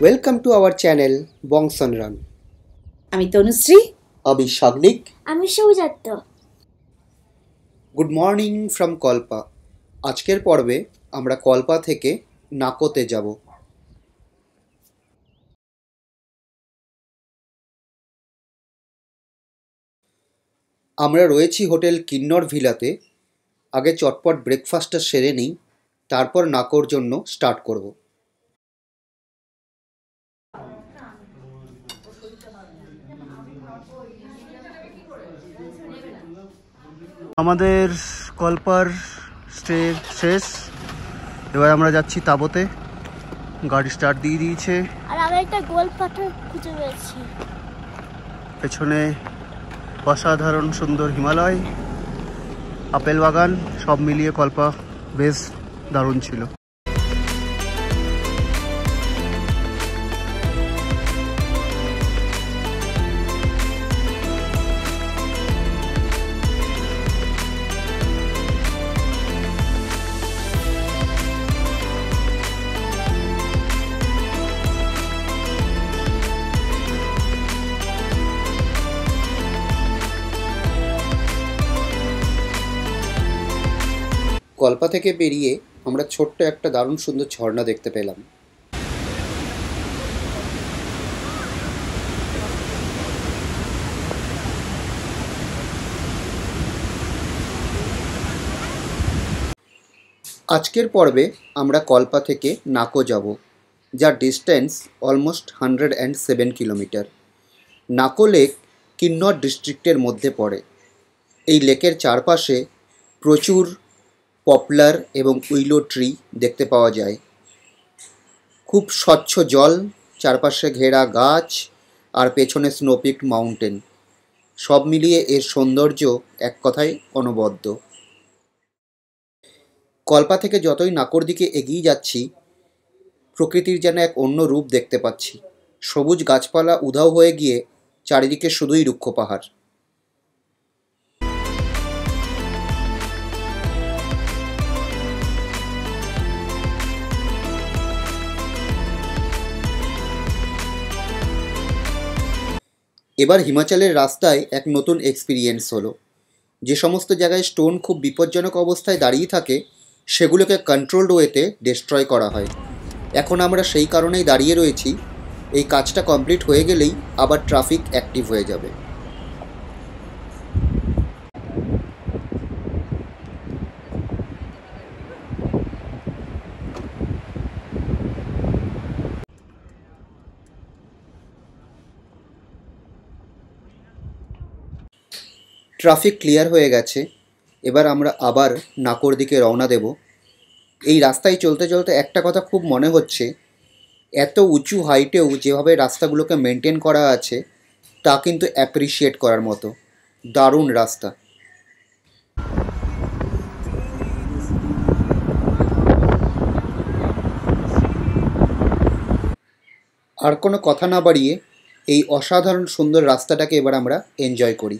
Welcome to our channel বংশন রান। আমি তনুশ্রী। আমি সাগনিক। আমি Soujatya. Good morning from Kalpa. আজকের পর্বে আমরা কল্পা থেকে নাকোতে যাব। আমরা রয়েছি হোটেল কিন্নর ভিলাতে। আগে চটপট ব্রেকফাস্টটা সেরে নিই, তারপর নাকোর জন্য স্টার্ট করব। আমাদের কল্পার স্টে শেষ, এবার আমরা যাচ্ছি তাঁবুতে। গাড়ি স্টার্ট দিয়ে দিয়েছে। আর আমি একটা গোল পাথর খুঁজে পেয়েছি। পেছনে অসাধারণ সুন্দর হিমালয়, আপেল বাগান, সব মিলিয়ে কল্পা বেশ দারুণ ছিল। কল্পা থেকে বেরিয়ে আমরা ছোট্ট একটা দারুণ সুন্দর ঝর্ণা দেখতে পেলাম। আজকের পর্বে আমরা কল্পা থেকে নাকো যাব, যার ডিস্টেন্স অলমোস্ট 107 কিলোমিটার। নাকো লেক কিন্নর ডিস্ট্রিক্টের মধ্যে পড়ে। এই লেকের চারপাশে প্রচুর পপলার এবং উইলো ট্রি দেখতে পাওয়া যায়। খুব স্বচ্ছ জল, চারপাশে ঘেরা গাছ আর পেছনে স্নোপিকড মাউন্টেন, সব মিলিয়ে এর সৌন্দর্য এক কথায় অনবদ্য। কল্পা থেকে যতই নাকোর দিকে এগিয়ে যাচ্ছি, প্রকৃতির যেন এক অন্য রূপ দেখতে পাচ্ছি। সবুজ গাছপালা উধাও হয়ে গিয়ে চারিদিকে শুধুই রুক্ষ পাহাড়। এবার হিমাচলের রাস্তায় এক নতুন এক্সপিরিয়েন্স হলো। যে সমস্ত জায়গায় স্টোন খুব বিপজ্জনক অবস্থায় দাঁড়িয়ে থাকে, সেগুলোকে কন্ট্রোলড ওয়েতে ডিস্ট্রয় করা হয়। এখন আমরা সেই কারণেই দাঁড়িয়ে রয়েছি। এই কাজটা কমপ্লিট হয়ে গেলেই আবার ট্রাফিক অ্যাক্টিভ হয়ে যাবে। ট্রাফিক ক্লিয়ার হয়ে গেছে। এবার আমরা আবার নাকোর দিকে রওনা দেব। এই রাস্তায় চলতে চলতে একটা কথা খুব মনে হচ্ছে, এত উঁচু হাইটেও যেভাবে রাস্তাগুলোকে মেনটেন করা আছে, তা কিন্তু অ্যাপ্রিসিয়েট করার মতো। দারুণ রাস্তা। আর কোনো কথা না বাড়িয়ে এই অসাধারণ সুন্দর রাস্তাটাকে এবার আমরা এনজয় করি।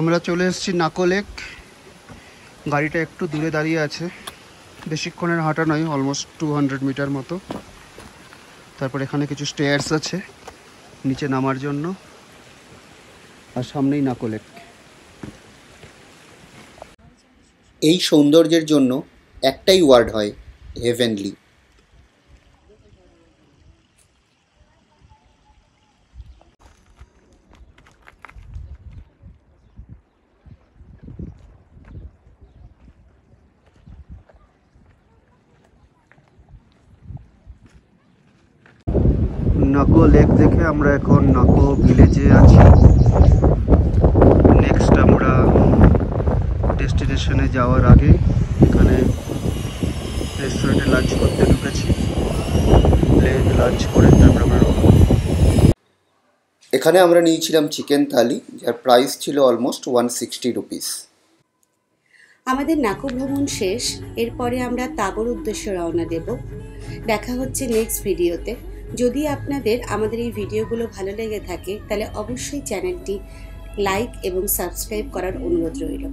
আমরা চলে এসেছি নাকো লেক। গাড়িটা একটু দূরে দাঁড়িয়ে আছে, বেশিক্ষণের হাঁটা নয়, অলমোস্ট 200 মিটার মতো। তারপর এখানে কিছু স্টেয়ার্স আছে নিচে নামার জন্য, আর সামনেই নাকো লেক। এই সৌন্দর্যের জন্য একটাই ওয়ার্ড হয়, হেভেনলি। নাকো লেক দেখে আমরা এখন নাকো ভিলেজে আছি। নেক্সট আমরা ডেস্টিনেশনে যাওয়ার আগে এখানে রেস্টুরেন্টে লাঞ্চ করতে ঢুকেছি। লাঞ্চ করে তারপর আমরা এখানে আমরা নিয়েছিলাম চিকেন থালি, যার প্রাইস ছিল অলমোস্ট 160 রুপিস। আমাদের নাকো ভ্রমণ শেষ। এরপরে আমরা তাবর উদ্দেশ্যে রওনা দেব। দেখা হচ্ছে নেক্সট ভিডিওতে। যদি আপনাদের আমাদের এই ভিডিওগুলো ভালো লেগে থাকে তাহলে অবশ্যই চ্যানেলটি লাইক এবং সাবস্ক্রাইব করার অনুরোধ রইল।